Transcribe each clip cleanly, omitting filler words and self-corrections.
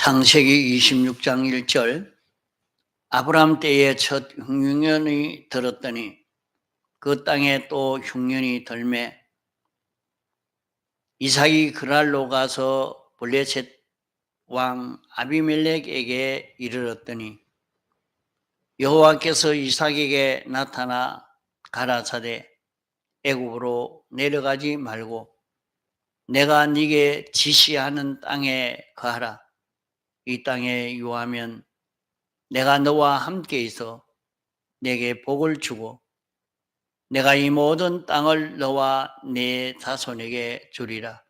창세기 26장 1절 아브람 때에 첫 흉년이 들었더니 그 땅에 또 흉년이 들매 이삭이 그랄로 가서 블레셋 왕 아비멜렉에게 이르렀더니 여호와께서 이삭에게 나타나 가라사대 애굽으로 내려가지 말고 내가 네게 지시하는 땅에 거하라. 이 땅에 유하면 내가 너와 함께 있어 내게 복을 주고 내가 이 모든 땅을 너와 네 자손에게 주리라.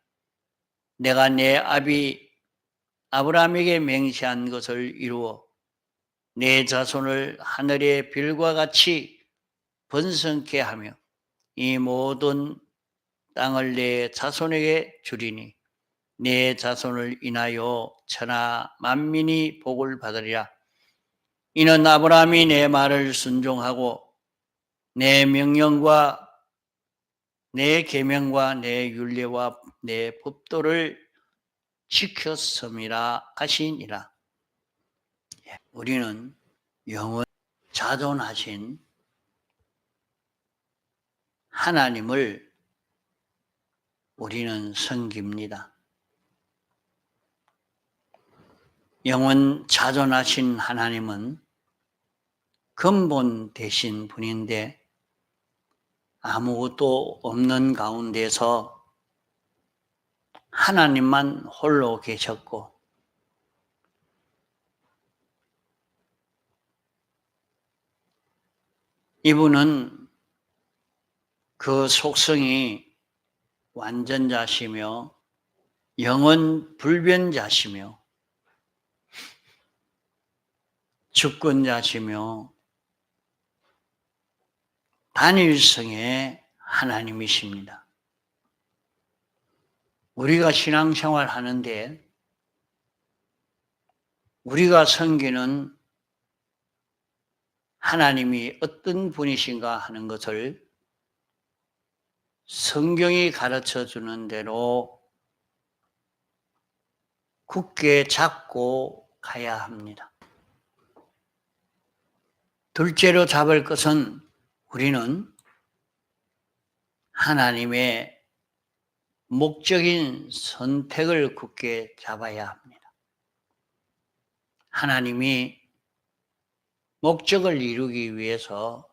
내가 내 아비 아브라함에게 맹세한 것을 이루어 내 자손을 하늘의 별과 같이 번성케 하며 이 모든 땅을 내 자손에게 주리니 내 자손을 인하여 천하 만민이 복을 받으리라. 이는 아브라함이 내 말을 순종하고 내 명령과 내 계명과 내 율례와 내 법도를 지켰음이라 하시니라. 우리는 영원 자존하신 하나님을 우리는 섬깁니다. 영원 자존하신 하나님은 근본 되신 분인데 아무것도 없는 가운데서 하나님만 홀로 계셨고 이분은 그 속성이 완전자시며 영원 불변자시며 주권자시며 단일성의 하나님이십니다. 우리가 신앙생활 하는데 우리가 섬기는 하나님이 어떤 분이신가 하는 것을 성경이 가르쳐 주는 대로 굳게 잡고 가야 합니다. 둘째로 잡을 것은 우리는 하나님의 목적인 선택을 굳게 잡아야 합니다. 하나님이 목적을 이루기 위해서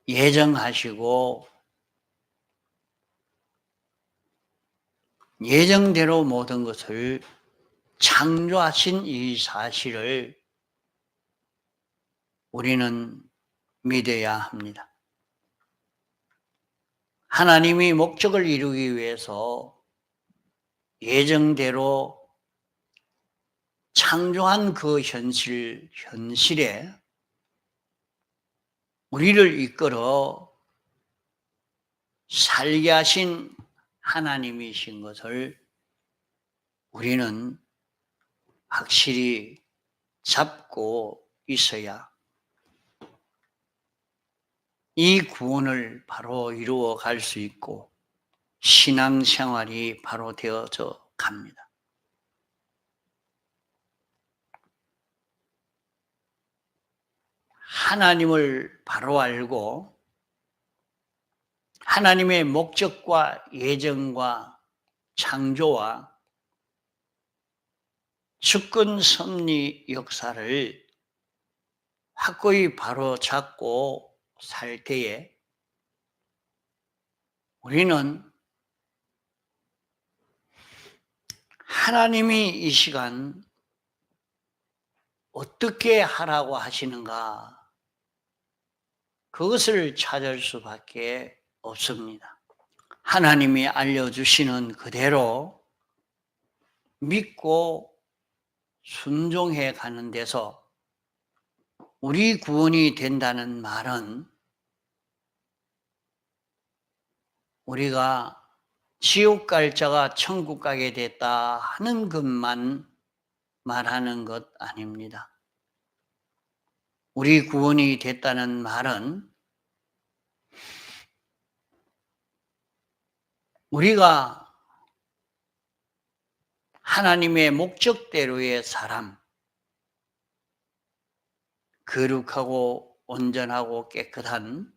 예정하시고 예정대로 모든 것을 창조하신 이 사실을 우리는 믿어야 합니다. 하나님이 목적을 이루기 위해서 예정대로 창조한 그 현실에 우리를 이끌어 살게 하신 하나님이신 것을 우리는 확실히 잡고 있어야 이 구원을 바로 이루어 갈 수 있고 신앙생활이 바로 되어져 갑니다. 하나님을 바로 알고 하나님의 목적과 예정과 창조와 주권 섭리 역사를 확고히 바로 잡고 살 때에 우리는 하나님이 이 시간 어떻게 하라고 하시는가 그것을 찾을 수밖에 없습니다. 하나님이 알려주시는 그대로 믿고 순종해 가는 데서 우리 구원이 된다는 말은 우리가 지옥 갈 자가 천국 가게 됐다 하는 것만 말하는 것 아닙니다. 우리 구원이 됐다는 말은 우리가 하나님의 목적대로의 사람, 거룩하고 온전하고 깨끗한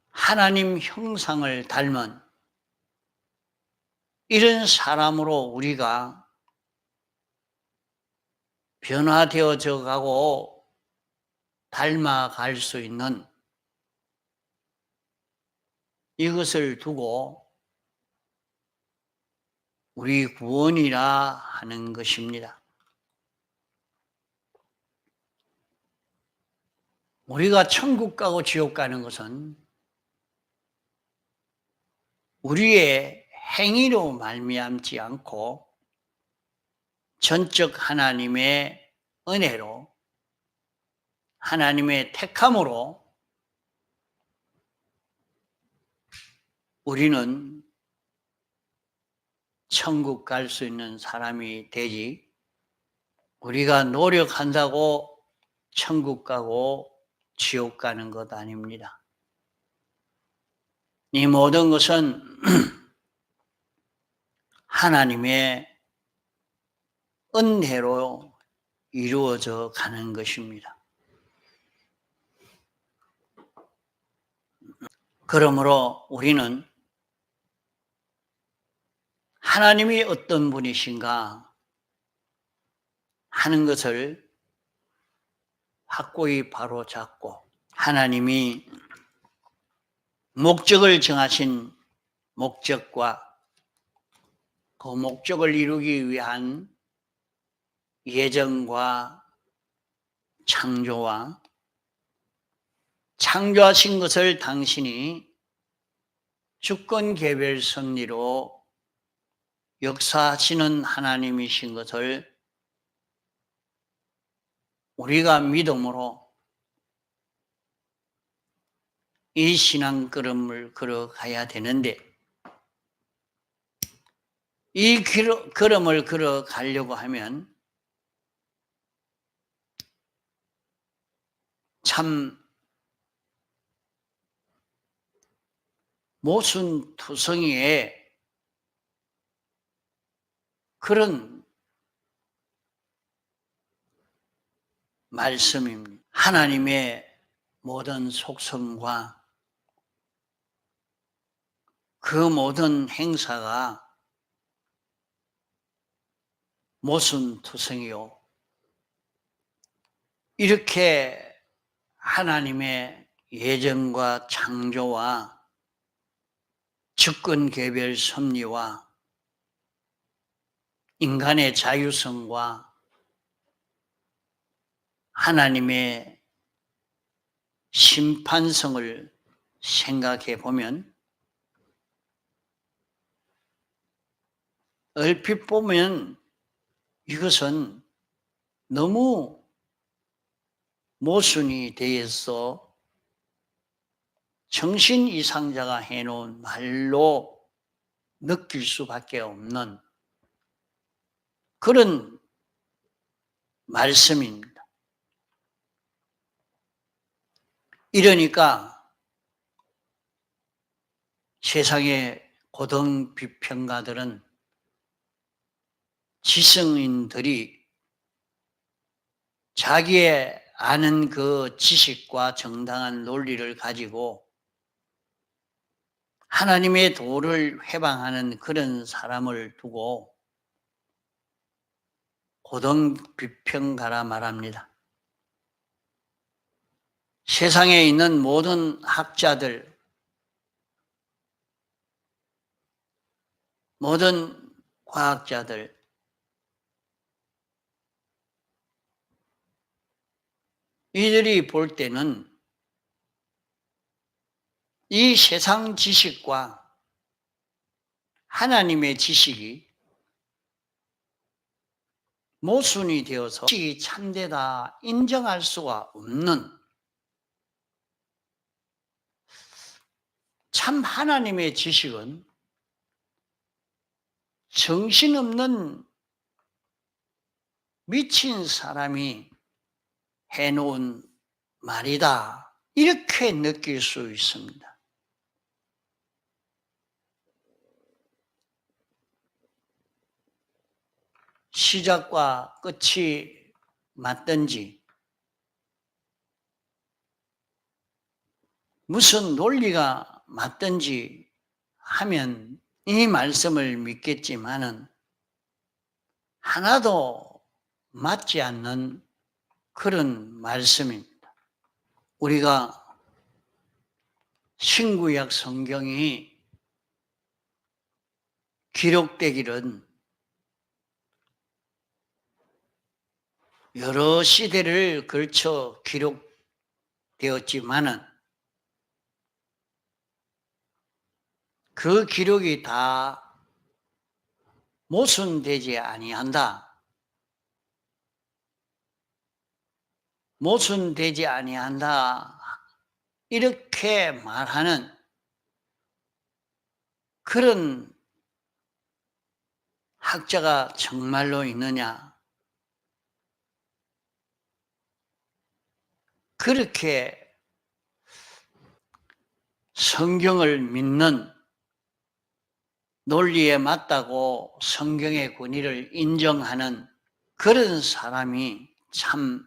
하나님 형상을 닮은 이런 사람으로 우리가 변화되어져 가고 닮아갈 수 있는 이것을 두고 우리 구원이라 하는 것입니다. 우리가 천국 가고 지옥 가는 것은 우리의 행위로 말미암지 않고 전적 하나님의 은혜로 하나님의 택함으로 우리는 천국 갈 수 있는 사람이 되지, 우리가 노력한다고 천국 가고 지옥 가는 것 아닙니다. 이 모든 것은 하나님의 은혜로 이루어져 가는 것입니다. 그러므로 우리는 하나님이 어떤 분이신가 하는 것을 확고히 바로잡고 하나님이 목적을 정하신 목적과 그 목적을 이루기 위한 예정과 창조와 창조하신 것을 당신이 주권 개별 섭리로 역사하시는 하나님이신 것을 우리가 믿음으로 이 신앙 걸음을 걸어가야 되는데, 이 걸음을 걸어가려고 하면 참 모순투성이의 그런 말씀입니다. 하나님의 모든 속성과 그 모든 행사가 모순투성이요, 이렇게 하나님의 예정과 창조와 주권 개별 섭리와 인간의 자유성과 하나님의 심판성을 생각해 보면 얼핏 보면 이것은 너무 모순이 되어서 정신 이상자가 해놓은 말로 느낄 수밖에 없는 그런 말씀입니다. 이러니까 세상의 고등 비평가들은, 지성인들이 자기의 아는 그 지식과 정당한 논리를 가지고 하나님의 도를 회방하는 그런 사람을 두고 고등 비평가라 말합니다. 세상에 있는 모든 학자들, 모든 과학자들, 이들이 볼 때는 이 세상 지식과 하나님의 지식이 모순이 되어서 지식이 참되다 인정할 수가 없는, 참 하나님의 지식은 정신없는 미친 사람이 해놓은 말이다, 이렇게 느낄 수 있습니다. 시작과 끝이 맞든지 무슨 논리가 맞든지 하면 이 말씀을 믿겠지만은 하나도 맞지 않는 그런 말씀입니다. 우리가 신구약 성경이 기록되기는 여러 시대를 걸쳐 기록되었지만은 그 기록이 다 모순되지 아니한다. 모순되지 아니한다. 이렇게 말하는 그런 학자가 정말로 있느냐? 그렇게 성경을 믿는 논리에 맞다고 성경의 권위를 인정하는 그런 사람이 참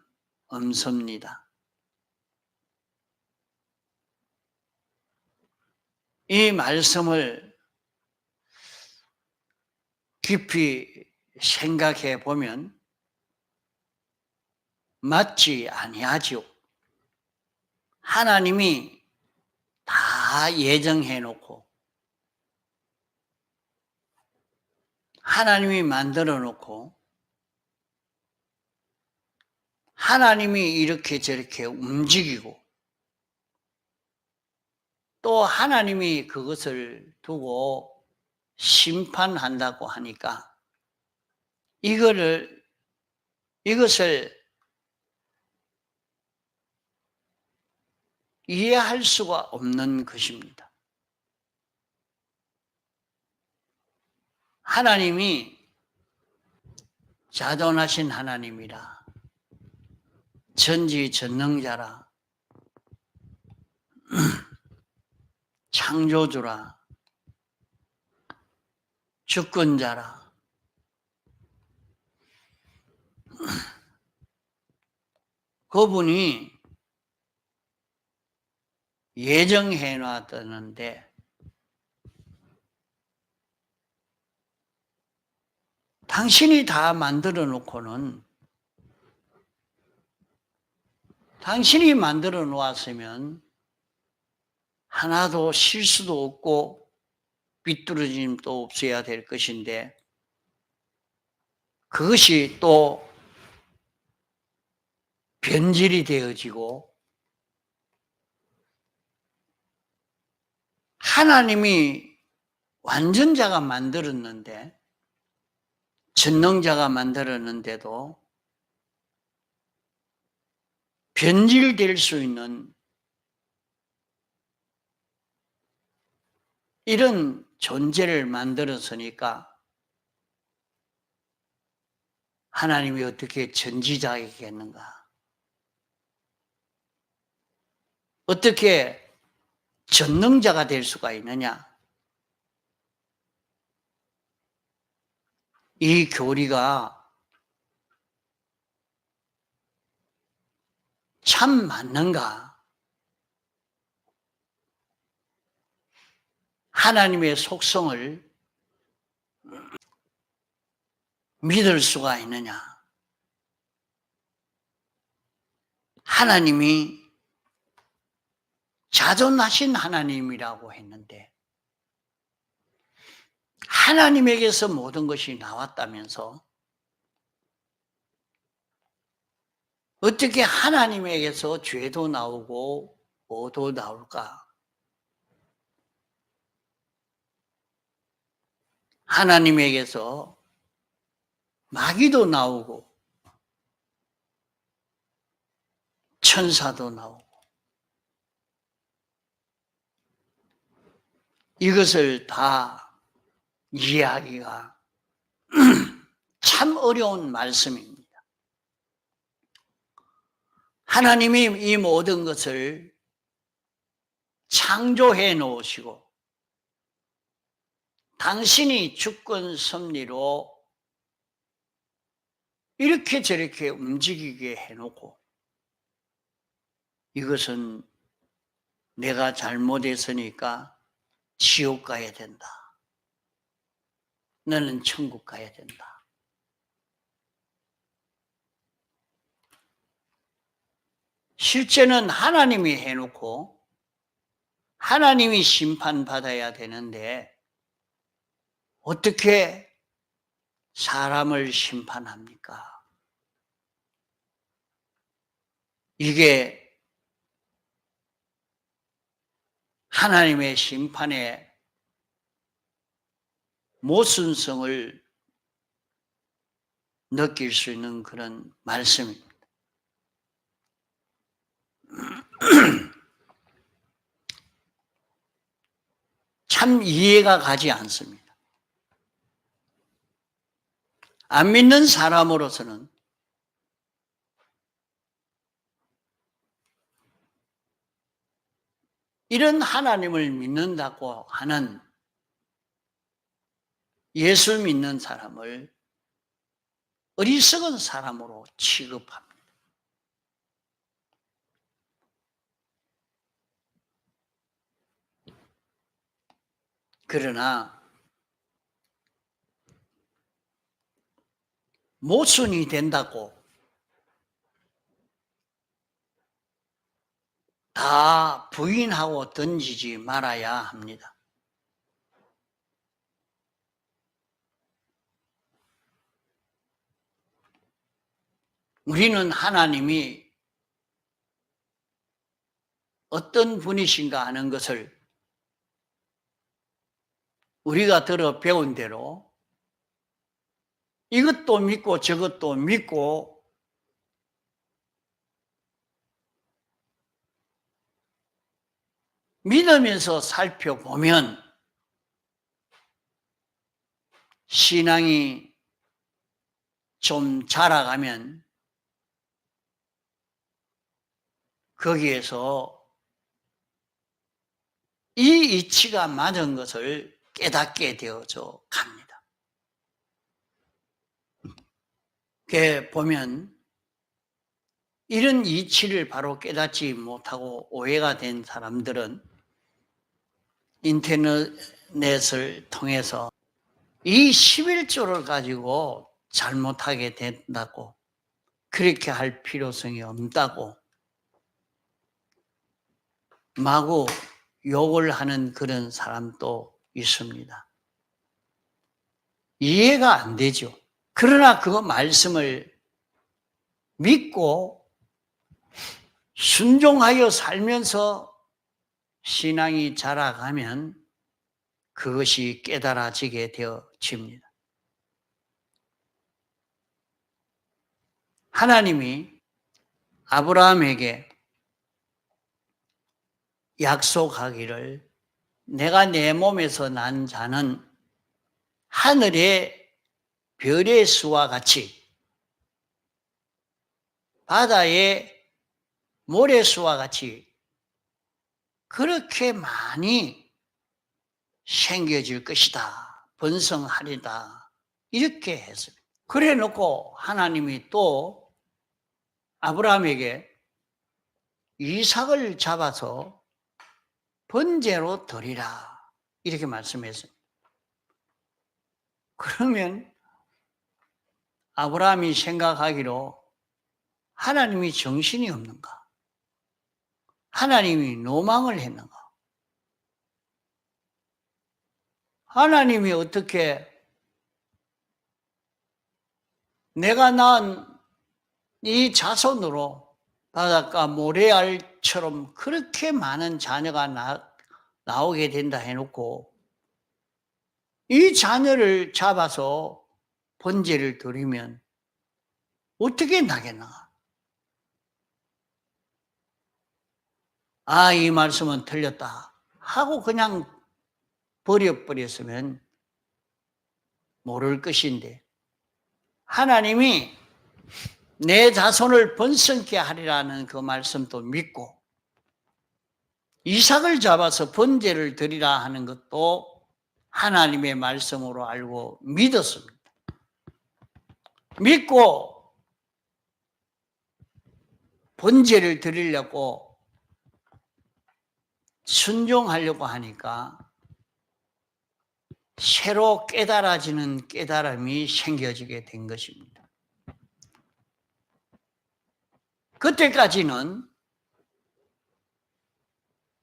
없습니다. 이 말씀을 깊이 생각해 보면 맞지 아니하죠. 하나님이 다 예정해 놓고 하나님이 만들어 놓고 하나님이 이렇게 저렇게 움직이고 또 하나님이 그것을 두고 심판한다고 하니까 이것을 이해할 수가 없는 것입니다. 하나님이 자존하신 하나님이라 전지전능자라 창조주라 주권자라 그분이 예정해 놨다는데 당신이 다 만들어 놓고는 당신이 만들어 놓았으면 하나도 실수도 없고 비뚤어짐도 없어야 될 것인데 그것이 또 변질이 되어지고 하나님이 완전자가 만들었는데 전능자가 만들었는데도 변질될 수 있는 이런 존재를 만들었으니까 하나님이 어떻게 전지자이겠는가? 어떻게 전능자가 될 수가 있느냐? 이 교리가 참 맞는가? 하나님의 속성을 믿을 수가 있느냐? 하나님이 자존하신 하나님이라고 했는데 하나님에게서 모든 것이 나왔다면서 어떻게 하나님에게서 죄도 나오고 뭐도 나올까? 하나님에게서 마귀도 나오고 천사도 나오고 이것을 다 이해하기가 참 어려운 말씀입니다. 하나님이 이 모든 것을 창조해 놓으시고 당신이 주권 섭리로 이렇게 저렇게 움직이게 해놓고 이것은 내가 잘못했으니까 지옥 가야 된다. 너는 천국 가야 된다. 실제는 하나님이 해놓고 하나님이 심판받아야 되는데 어떻게 사람을 심판합니까? 이게 하나님의 심판의 모순성을 느낄 수 있는 그런 말씀입니다. 참 이해가 가지 않습니다. 안 믿는 사람으로서는 이런 하나님을 믿는다고 하는 예수 믿는 사람을 어리석은 사람으로 취급합니다. 그러나 모순이 된다고 다 부인하고 던지지 말아야 합니다. 우리는 하나님이 어떤 분이신가 하는 것을 우리가 들어 배운 대로 이것도 믿고 저것도 믿고 믿으면서 살펴보면 신앙이 좀 자라가면 거기에서 이 이치가 맞은 것을 깨닫게 되어져 갑니다. 그게 보면 이런 이치를 바로 깨닫지 못하고 오해가 된 사람들은 인터넷을 통해서 이 11조를 가지고 잘못하게 된다고, 그렇게 할 필요성이 없다고 마구 욕을 하는 그런 사람도 있습니다. 이해가 안 되죠. 그러나 그 말씀을 믿고 순종하여 살면서 신앙이 자라가면 그것이 깨달아지게 되어집니다. 하나님이 아브라함에게 약속하기를 내가 내 몸에서 난 자는 하늘의 별의 수와 같이 바다의 모래수와 같이 그렇게 많이 생겨질 것이다. 번성하리다. 이렇게 했습니다. 그래 놓고 하나님이 또 아브라함에게 이삭을 잡아서 번제로 드리라. 이렇게 말씀했어요. 그러면 아브라함이 생각하기로 하나님이 정신이 없는가? 하나님이 노망을 했는가? 하나님이 어떻게 내가 낳은 이 자손으로 바닷가 모래알처럼 그렇게 많은 자녀가 나오게 된다 해놓고 이 자녀를 잡아서 번제를 드리면 어떻게 나겠나? 아, 이 말씀은 틀렸다 하고 그냥 버려버렸으면 모를 것인데 하나님이 내 자손을 번성케 하리라는 그 말씀도 믿고 이삭을 잡아서 번제를 드리라 하는 것도 하나님의 말씀으로 알고 믿었습니다. 믿고 번제를 드리려고 순종하려고 하니까 새로 깨달아지는 깨달음이 생겨지게 된 것입니다. 그때까지는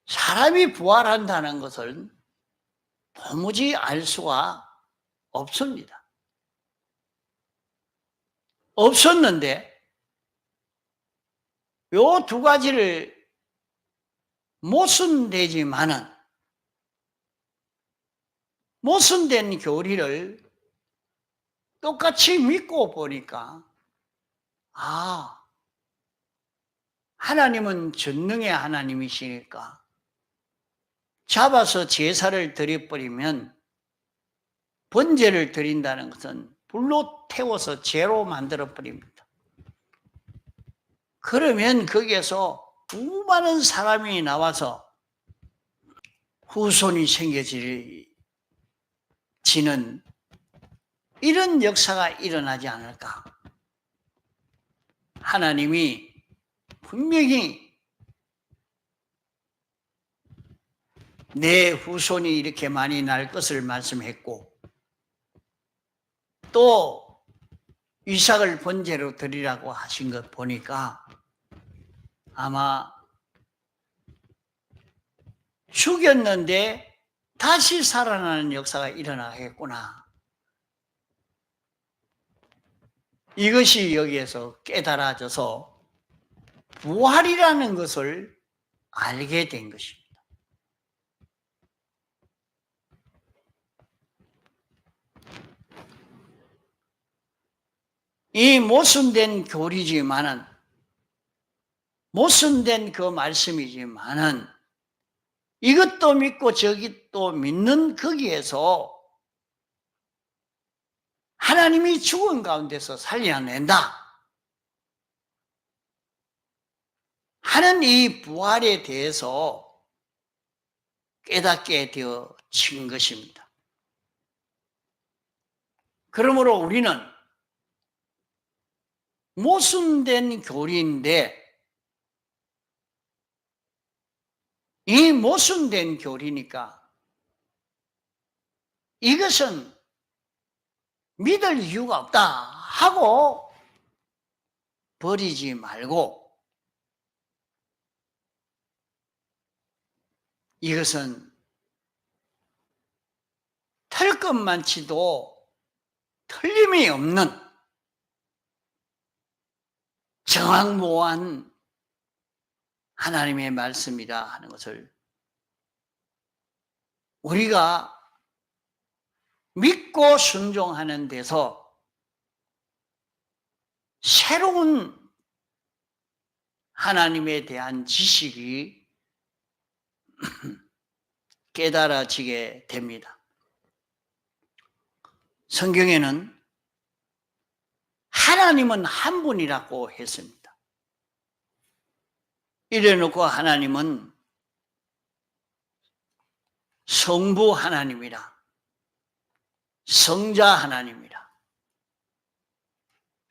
사람이 부활한다는 것을 도무지 알 수가 없습니다. 없었는데 요 두 가지를 모순되지만은 모순된 교리를 똑같이 믿고 보니까 하나님은 전능의 하나님이시니까 잡아서 제사를 드려버리면 번제를 드린다는 것은 불로 태워서 죄로 만들어버립니다. 그러면 거기에서 수많은 사람이 나와서 후손이 생겨지는 이런 역사가 일어나지 않을까. 하나님이 분명히 내 후손이 이렇게 많이 날 것을 말씀했고 또 이삭을 번제로 드리라고 하신 것 보니까 아마 죽였는데 다시 살아나는 역사가 일어나겠구나. 이것이 여기에서 깨달아져서 부활이라는 것을 알게 된 것입니다. 이 모순된 교리지만은 모순된 그 말씀이지만은 이것도 믿고 저것도 믿는 거기에서 하나님이 죽은 가운데서 살려낸다 하는 이 부활에 대해서 깨닫게 되어진 것입니다. 그러므로 우리는 모순된 교리인데 이 모순된 교리니까 이것은 믿을 이유가 없다 하고 버리지 말고 이것은 틀 것만치도 틀림이 없는 정확무한 하나님의 말씀이다 하는 것을 우리가 믿고 순종하는 데서 새로운 하나님에 대한 지식이 깨달아지게 됩니다. 성경에는 하나님은 한 분이라고 했습니다. 이래놓고 하나님은 성부 하나님이라, 성자 하나님이라,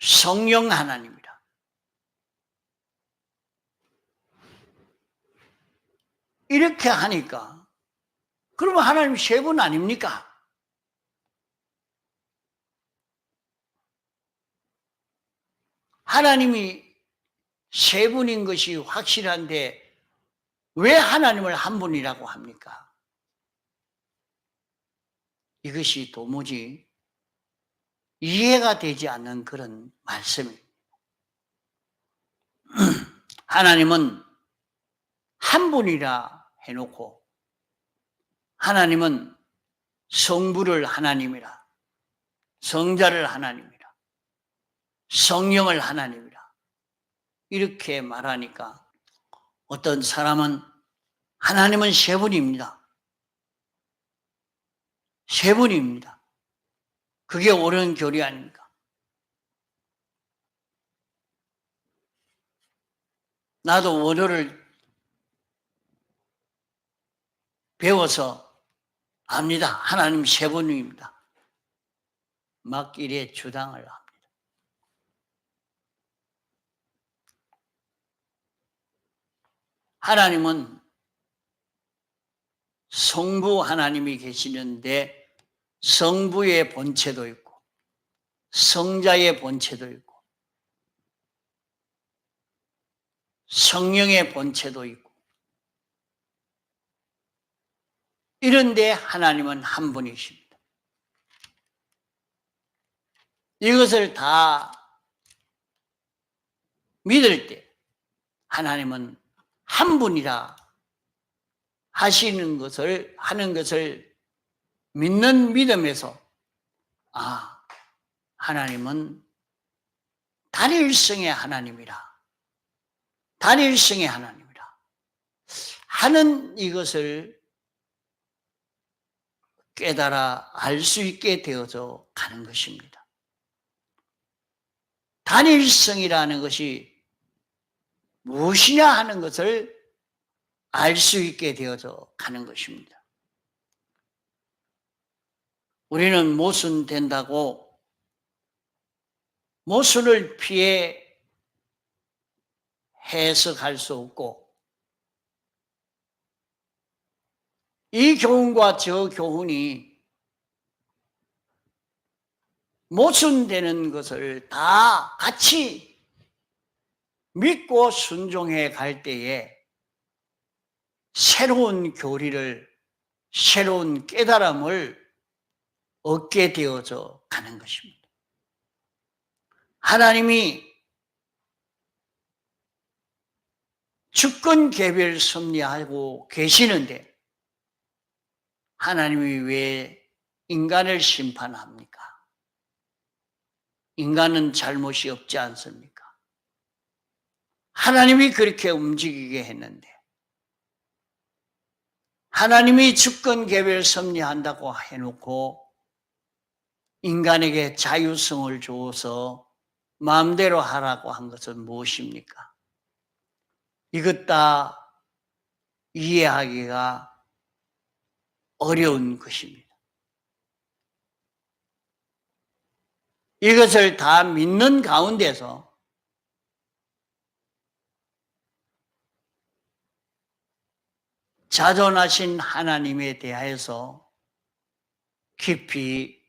성령 하나님이라. 이렇게 하니까 그러면 하나님 세 분 아닙니까? 하나님이 세 분인 것이 확실한데 왜 하나님을 한 분이라고 합니까? 이것이 도무지 이해가 되지 않는 그런 말씀입니다. 하나님은 한 분이라 해놓고 하나님은 성부를 하나님이라, 성자를 하나님이라, 성령을 하나님이라 이렇게 말하니까 어떤 사람은 하나님은 세 분입니다. 세 분입니다. 그게 옳은 교리 아닙니까? 나도 원어를 배워서 압니다. 하나님 세 분입니다. 막 이래 주장을 합니다. 하나님은 성부 하나님이 계시는데 성부의 본체도 있고 성자의 본체도 있고 성령의 본체도 있고 이런데 하나님은 한 분이십니다. 이것을 다 믿을 때 하나님은 한 분이라 하는 것을 믿는 믿음에서 하나님은 단일성의 하나님이라 단일성의 하나님이라 하는 이것을 깨달아 알 수 있게 되어져 가는 것입니다. 단일성이라는 것이 무엇이냐 하는 것을 알 수 있게 되어져 가는 것입니다. 우리는 모순된다고 모순을 피해 해석할 수 없고 이 교훈과 저 교훈이 모순되는 것을 다 같이 믿고 순종해 갈 때에 새로운 교리를 새로운 깨달음을 얻게 되어져 가는 것입니다. 하나님이 주권 개별 섭리하고 계시는데 하나님이 왜 인간을 심판합니까? 인간은 잘못이 없지 않습니까? 하나님이 그렇게 움직이게 했는데 하나님이 주권 개별 섭리한다고 해놓고 인간에게 자유성을 주어서 마음대로 하라고 한 것은 무엇입니까? 이것 다 이해하기가 어려운 것입니다. 이것을 다 믿는 가운데서 자존하신 하나님에 대하여서 깊이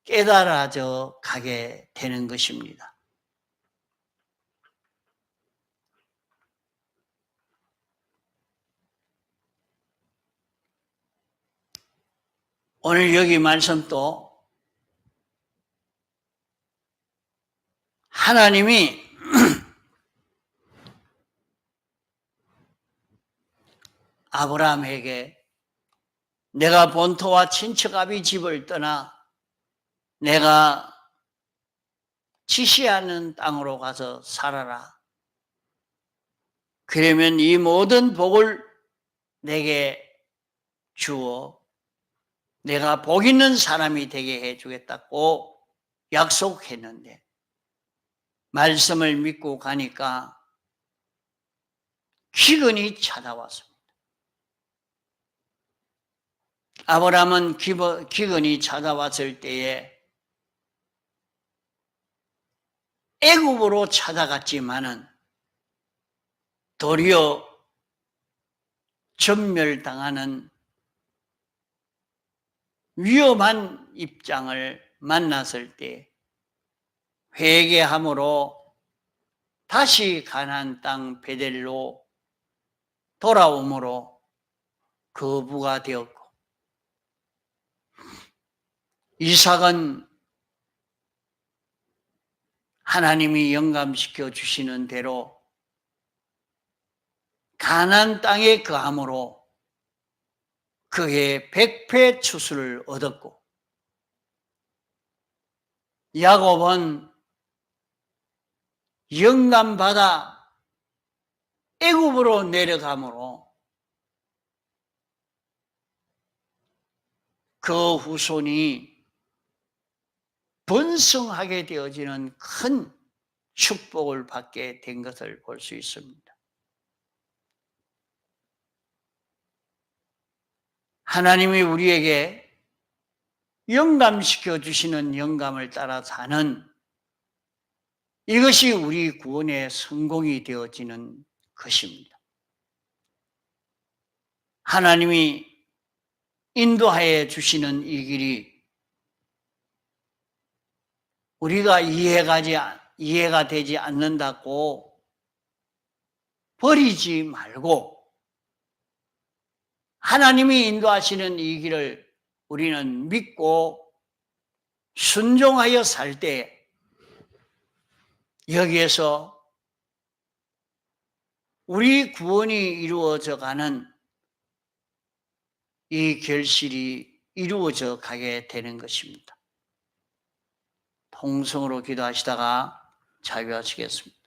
깨달아져 가게 되는 것입니다. 오늘 여기 말씀도 하나님이 아브라함에게 내가 본토와 친척 아비 집을 떠나 내가 지시하는 땅으로 가서 살아라. 그러면 이 모든 복을 내게 주어 내가 복 있는 사람이 되게 해주겠다고 약속했는데 말씀을 믿고 가니까 기근이 찾아왔습니다. 아브라함은 기근이 찾아왔을 때에 애굽으로 찾아갔지만은 도리어 전멸당하는 위험한 입장을 만났을 때 회개함으로 다시 가나안 땅 베델로 돌아오므로 거부가 되었고 이삭은 하나님이 영감시켜 주시는 대로 가나안 땅에 거함으로 그의 백패추수를 얻었고 야곱은 영감받아 애굽으로 내려가므로 그 후손이 번성하게 되어지는 큰 축복을 받게 된 것을 볼 수 있습니다. 하나님이 우리에게 영감시켜 주시는 영감을 따라 사는 이것이 우리 구원의 성공이 되어지는 것입니다. 하나님이 인도하여 주시는 이 길이 우리가 이해가 되지 않는다고 버리지 말고 하나님이 인도하시는 이 길을 우리는 믿고 순종하여 살 때 여기에서 우리 구원이 이루어져 가는 이 결실이 이루어져 가게 되는 것입니다. 통성으로 기도하시다가 자유하시겠습니다.